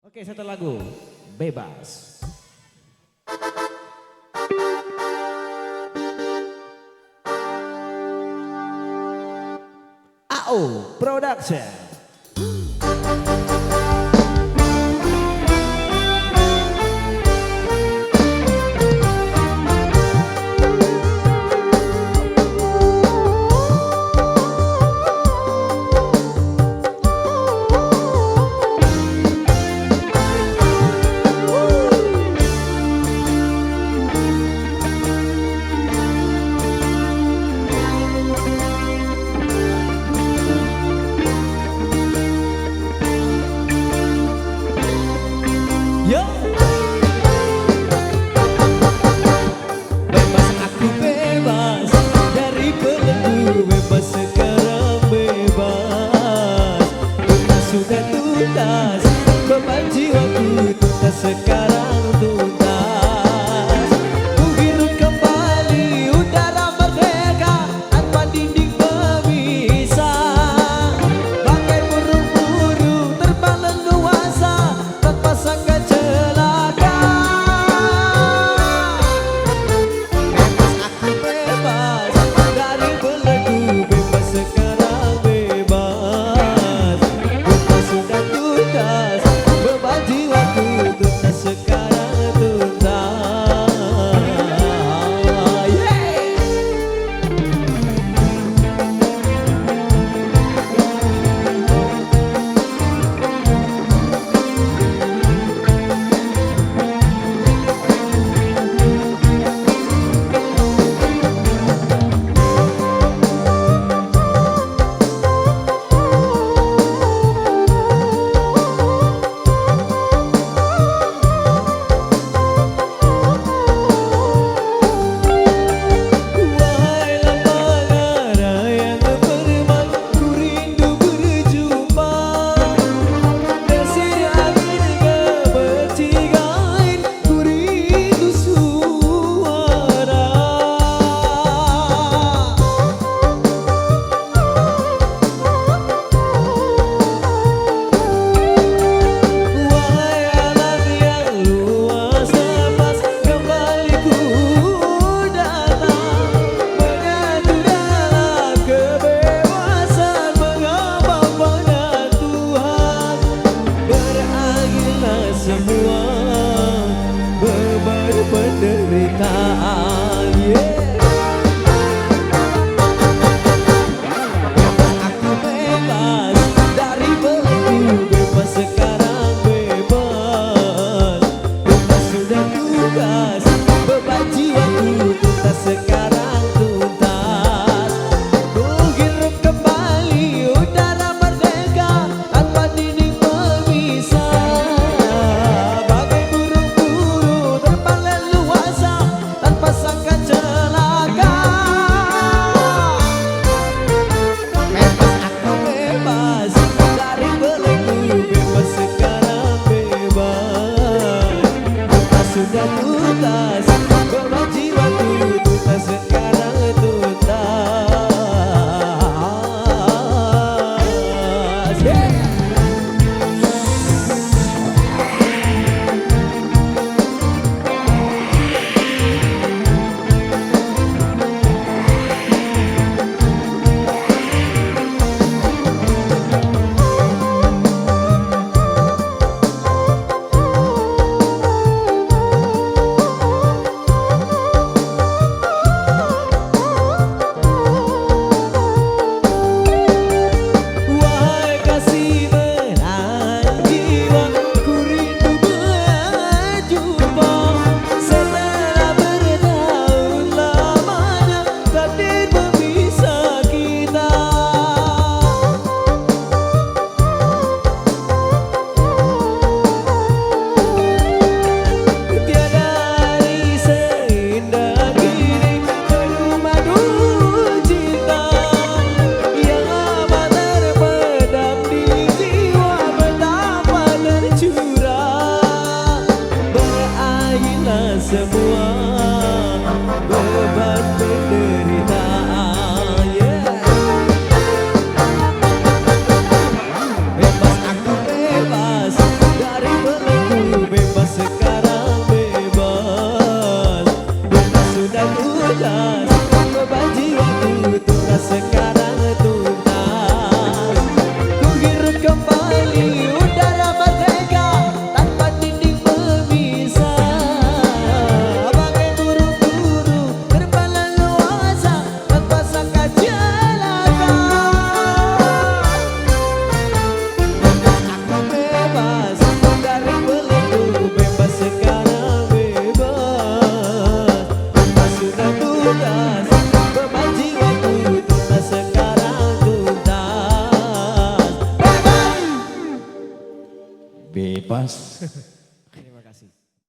Oke, satu lagu, Bebas. AO Production. Yo. Bebas aku bebas dari belenggu, bebas sekarang bebas. Tuntas sudah tuntas, beban jiwaku tuntas sekarang tuntas. Ku hirup kembali udara merdeka tanpa dinding pemisah. Bagai burung-burung terbang leluasa tanpa sangka semua beban penderitaan, Aku bebas dari belenggu, bebas sekarang bebas. Tuntas sudah tugas, beban jiwaku tuntas sekarang tuntas. Ku hirup kembali udara merdeka tanpa dinding pemisah. Sudah tuntas, beban jiwaku tuntas sekarang tuntas. Semua beban penderitaan, Bebas aku bebas dari bebas.